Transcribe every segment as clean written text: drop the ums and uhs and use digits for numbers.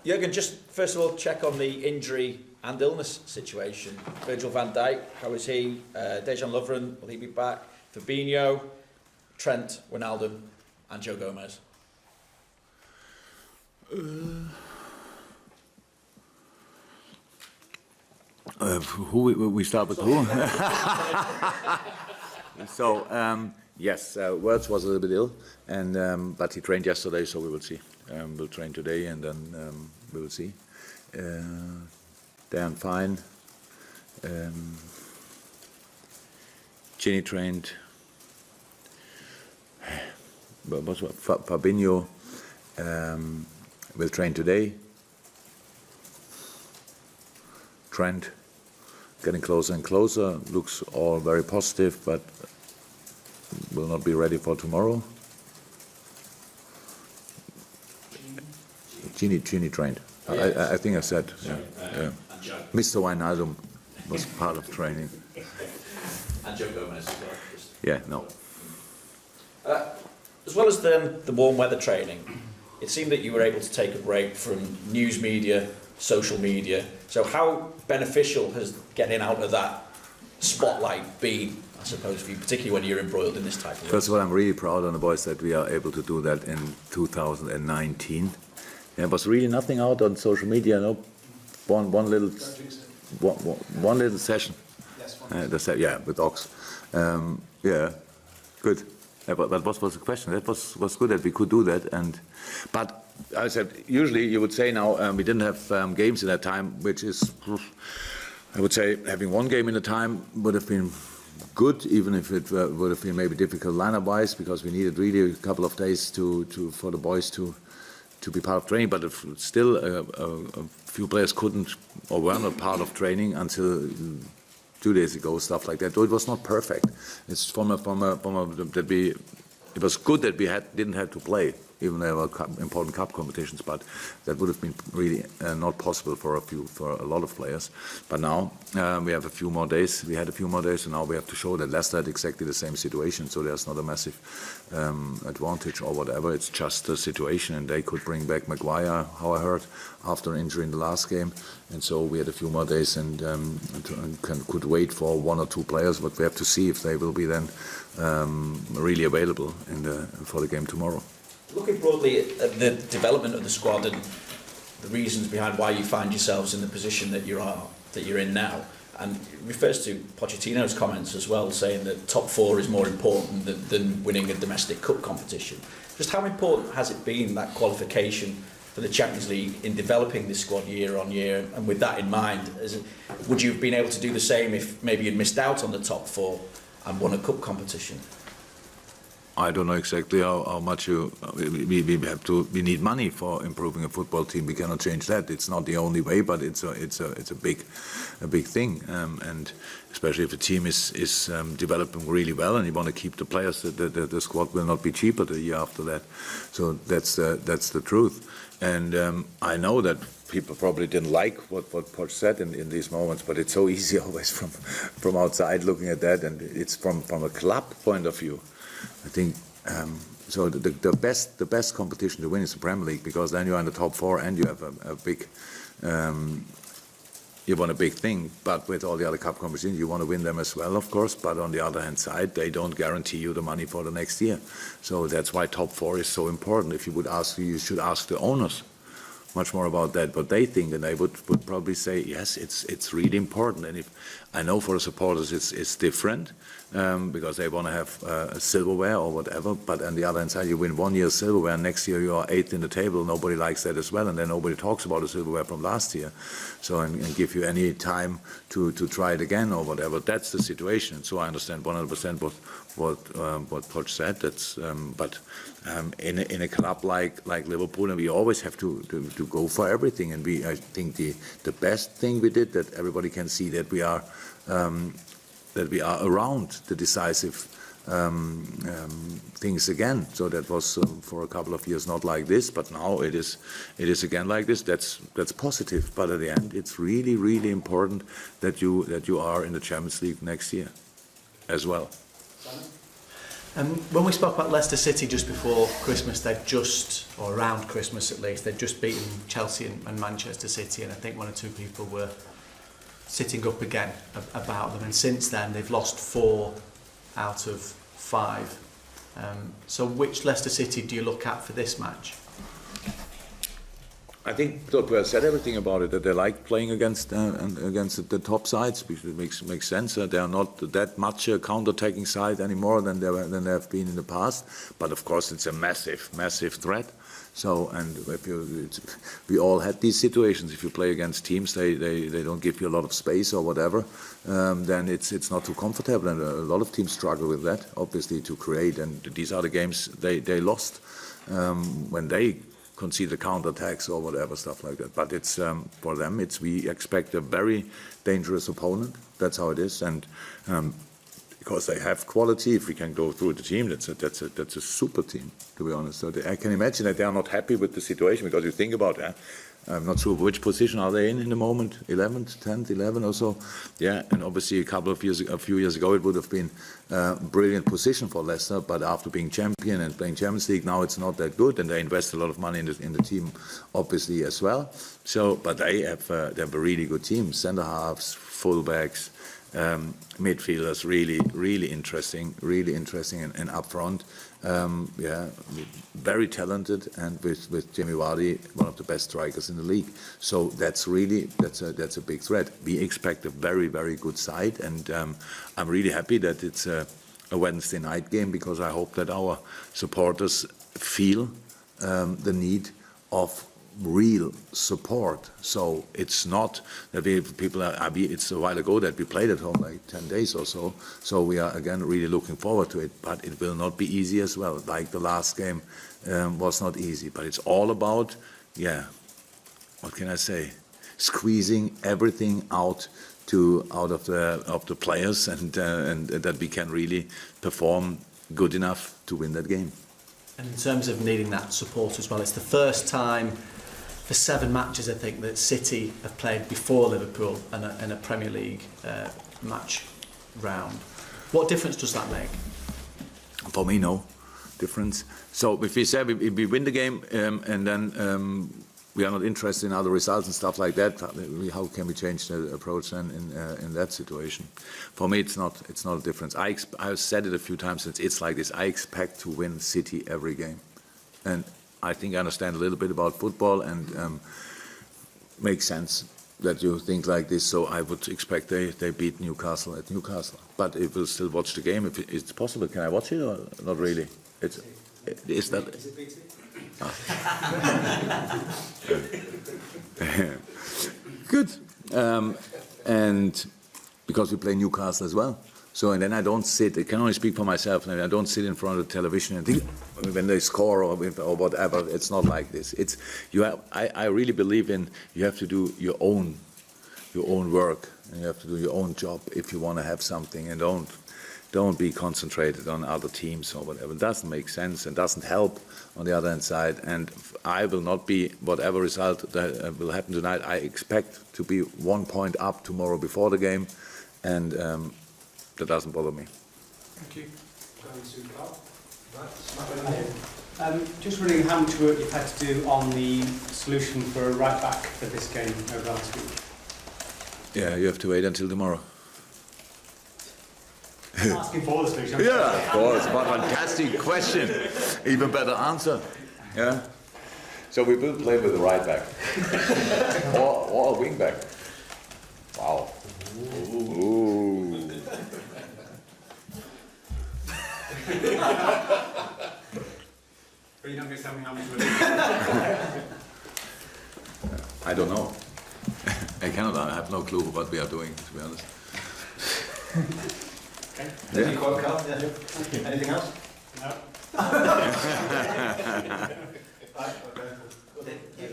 Jürgen, just first of all, check on the injury and illness situation. Virgil van Dijk, how is he? Dejan Lovren, will he be back? Fabinho, Trent, Wijnaldum, and Joe Gomez. We start with who? So yes, Wirtz was a little bit ill, and but he trained yesterday, so we will see. We'll train today, and then we will see. Dan fine. Ginny trained. Fabinho will train today. Trent getting closer and closer. Looks all very positive, but will not be ready for tomorrow. Gini trained. I think I said. Yeah. Mr. Wijnaldum was part of training. And Joe Gomez as well. Yeah, no. As well as the warm weather training, it seemed that you were able to take a break from news media, social media. So how beneficial has getting out of that spotlight been, I suppose, for you, particularly when you're embroiled in this type of work? First of all, I'm really proud on the boys that we are able to do that in 2019. There was really nothing out on social media. No, one little session. Yes, yeah, with Ox. Yeah, good. That was the question. That was good that we could do that. But I said, usually you would say now we didn't have games in that time, which is, I would say, having one game in a time would have been good, even if it would have been maybe difficult lineup-wise, because we needed really a couple of days for the boys to be part of training. But still, a few players couldn't or were not part of training until 2 days ago, stuff like that. So it was not perfect. It's it was good that we didn't have to play, even though there were important cup competitions. But that would have been really not possible for a lot of players. But now we have a few more days. We had a few more days, and now we have to show that Leicester had exactly the same situation. So there's not a massive advantage or whatever. It's just a situation, and they could bring back Maguire, how I heard, after an injury in the last game. And so we had a few more days and could wait for one or two players, but we have to see if they will be then really available for the game tomorrow. Looking broadly at the development of the squad and the reasons behind why you find yourselves in the position that you're in now, and it refers to Pochettino's comments as well, saying that top four is more important than winning a domestic cup competition. Just how important has it been, that qualification for the Champions League, in developing this squad year on year? And with that in mind, would you have been able to do the same if maybe you'd missed out on the top four and won a cup competition? I don't know exactly how much we need money for improving a football team. We cannot change that. It's not the only way, but it's a big thing. And especially if a team is developing really well and you want to keep the players, the squad will not be cheaper the year after that. So that's the truth. And I know that people probably didn't like what Poch said in these moments, but it's so easy always from outside looking at that, and it's from a club point of view. I think so. The best competition to win is the Premier League, because then you are in the top four and you have a big. You want a big thing, but with all the other cup competitions, you want to win them as well, of course. But on the other hand side, they don't guarantee you the money for the next year. So that's why top four is so important. If you would ask, you should ask the owners much more about that, what they think, and they would probably say, yes, it's really important. And if I know for the supporters it's different, because they want to have silverware or whatever, but on the other hand side, you win 1 year silverware, and next year you are 8th in the table, nobody likes that as well, and then nobody talks about the silverware from last year. So, and give you any time to try it again or whatever. That's the situation. So I understand 100% what Poch said. That's but in a club like Liverpool, and we always have to go for everything. And I think the best thing we did, that everybody can see that we are around the decisive things again. So that was for a couple of years not like this, but now it is again like this. That's positive. But at the end, it's really, really important that you are in the Champions League next year as well. When we spoke about Leicester City just before Christmas, or around Christmas at least, they'd just beaten Chelsea and Manchester City, and I think one or two people were sitting up again about them, and since then they've lost 4 out of 5. So which Leicester City do you look at for this match? I think Dr. said everything about it, that they like playing against the top sides, because it makes sense. They are not that much a counter-attacking side anymore than they have been in the past. But of course, it's a massive threat. So, and we all had these situations. If you play against teams, they don't give you a lot of space or whatever, then it's not too comfortable. And a lot of teams struggle with that, obviously, to create. And these are the games they lost when they concede the counter-attacks or whatever, stuff like that. But it's for them, we expect a very dangerous opponent. That's how it is, and because they have quality, if we can go through the team, that's a super team, to be honest. So I can imagine that they are not happy with the situation, because you think about that. I'm not sure which position are they in the moment, 11th, 10th, 11th or so. Yeah, and obviously a few years ago, it would have been a brilliant position for Leicester, but after being champion and playing Champions League, now it's not that good, and they invest a lot of money in the team, obviously, as well. So, but they have a really good team, centre halves, full-backs, midfielders, really interesting, and up front. Yeah, very talented, and with Jamie Vardy, one of the best strikers in the league. So that's a big threat. We expect a very good side, and I'm really happy that it's a Wednesday night game, because I hope that our supporters feel the need of real support. So it's not that it's a while ago that we played at home, like 10 days or so. So we are again really looking forward to it, but it will not be easy as well. Like the last game was not easy, but it's all about, what can I say? Squeezing everything out of the players, and that we can really perform good enough to win that game. And in terms of needing that support as well, it's the first time for 7 matches, I think, that City have played before Liverpool in a Premier League match round. What difference does that make? For me, no difference. So if we say we win the game and then we are not interested in other results and stuff like that, how can we change the approach then in that situation? For me, it's not a difference. I've said it a few times since it's like this. I expect to win City every game, and I think I understand a little bit about football, and makes sense that you think like this. So I would expect they beat Newcastle at Newcastle. But if we'll still watch the game, if it's possible, can I watch it or not really? Is that? Is it BT? Good. And because we play Newcastle as well. So, and then I don't sit, I can only speak for myself, and I don't sit in front of the television and think when they score or whatever. It's not like this. I really believe in, you have to do your own work, and you have to do your own job if you want to have something, and don't be concentrated on other teams or whatever. It doesn't make sense and doesn't help on the other hand side. And I will not be, whatever result that will happen tonight, I expect to be 1 point up tomorrow before the game, and that doesn't bother me. Thank you. Just wondering how much work you've had to do on the solution for a right back for this game over last week. Yeah, you have to wait until tomorrow. I'm asking for the solution. Yeah, of course. What a fantastic question. Even better answer. Yeah. So we will play with the right back or a wing back. Wow. Ooh. But you're not going to tell me how much I don't know. I cannot. I have no clue what we are doing, to be honest. Okay. Yeah. Yeah. Anything else? No.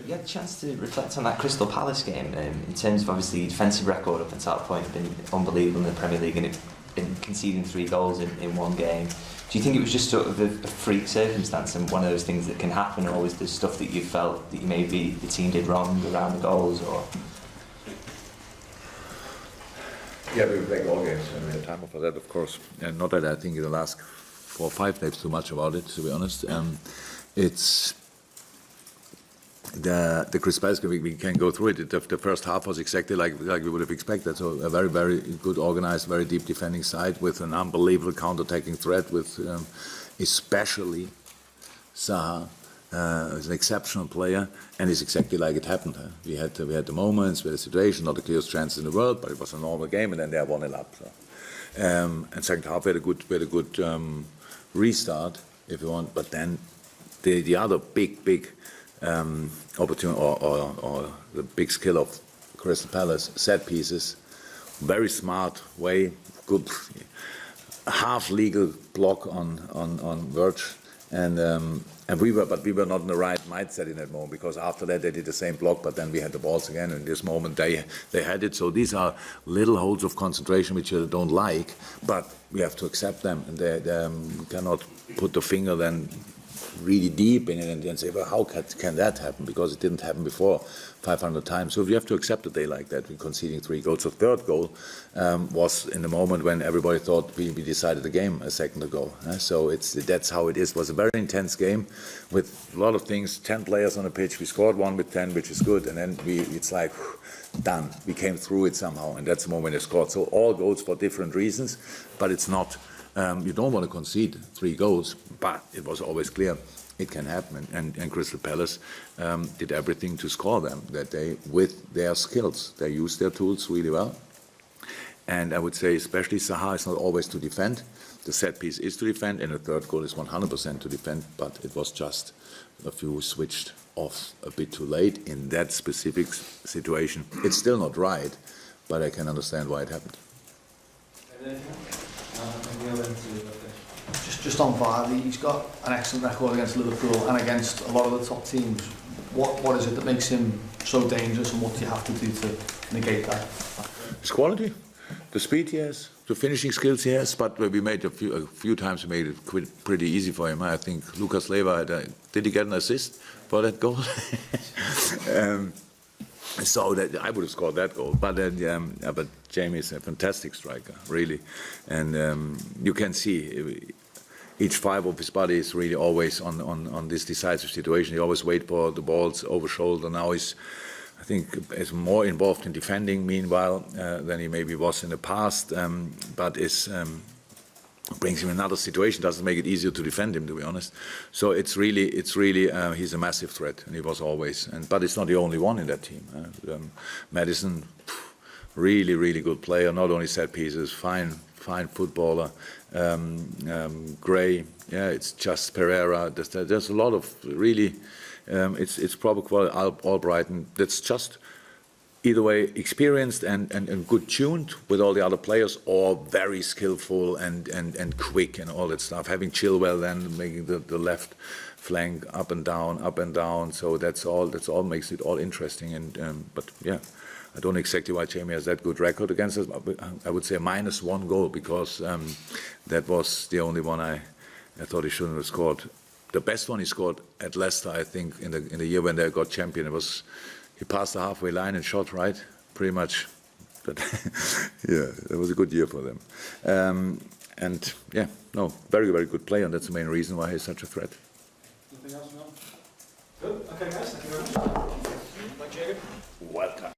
You had a chance to reflect on that Crystal Palace game in terms of obviously the defensive record up until that point had been unbelievable in the Premier League, and it been conceding 3 goals in one game. Do you think it was just sort of a freak circumstance and one of those things that can happen, or was there stuff that you felt that maybe the team did wrong around the goals? Or yeah, we play all games and we have time for that, of course. And not that I think in the last 4 or 5 names too much about it, to be honest. It's the Crystal Palace game. We can go through it. The first half was exactly like we would have expected. So a very, very good organized, very deep defending side with an unbelievable counter-attacking threat with especially Zaha. Is an exceptional player, and it's exactly like it happened. We had the moments, we had the situation, not the clearest chance in the world, but it was a normal game, and then they are 1-0 up. So. And second half we had a good restart, if you want. But then the other big opportunity or the big skill of Crystal Palace, set pieces, very smart way, good half legal block on Verge, and we were not in the right mindset in that moment, because after that they did the same block, but then we had the balls again. And in this moment they had it. So these are little holes of concentration which you don't like, but we have to accept them, and they cannot put the finger then really deep in it and say, well, how can that happen? Because it didn't happen before 500 times. So you have to accept a day like that. We're conceding 3 goals. The third goal was in the moment when everybody thought we decided the game a second ago. So that's how it is. It was a very intense game with a lot of things. 10 players on the pitch. We scored 1 with 10, which is good. And then it's like, done. We came through it somehow. And that's the moment they scored. So all goals for different reasons, but it's not. You don't want to concede 3 goals, but it was always clear it can happen. And Crystal Palace did everything to score them that day with their skills. They used their tools really well. And I would say especially Zaha is not always to defend. The set piece is to defend, and the third goal is 100% to defend, but it was just a few switched off a bit too late in that specific situation. It's still not right, but I can understand why it happened. Just on Vardy, he's got an excellent record against Liverpool and against a lot of the top teams. What is it that makes him so dangerous, and what do you have to do to negate that? His quality, the speed he has, the finishing skills he has. But we made a few times we made it pretty easy for him. I think Lucas Leiva did he get an assist for that goal? So that I would have scored that goal, but but Jamie is a fantastic striker, really, and you can see each fibre of his body is really always on this decisive situation. He always wait for the balls over shoulder. Now he's, I think, is more involved in defending. Meanwhile, than he maybe was in the past, but is. Brings him in another situation, doesn't make it easier to defend him, to be honest. So it's really he's a massive threat, and he was always. But it's not the only one in that team. Maddison, really good player. Not only set pieces, fine footballer. Gray, yeah, it's just Pereira. There's a lot of really. It's proper quality. Albrighton. That's just. Either way, experienced and good tuned with all the other players, or very skillful and quick and all that stuff. Having Chilwell then making the left flank up and down. So that's all makes it all interesting. But yeah, I don't know exactly why Jamie has that good record against us. I would say -1 goal, because that was the only one I thought he shouldn't have scored. The best one he scored at Leicester, I think, in the year when they got champion. It was. He passed the halfway line and shot right, pretty much. But yeah, it was a good year for them. And yeah, no, very good player, and that's the main reason why he's such a threat. Nothing else, no? Good. Okay, guys, thank you very much. Thank you. Welcome.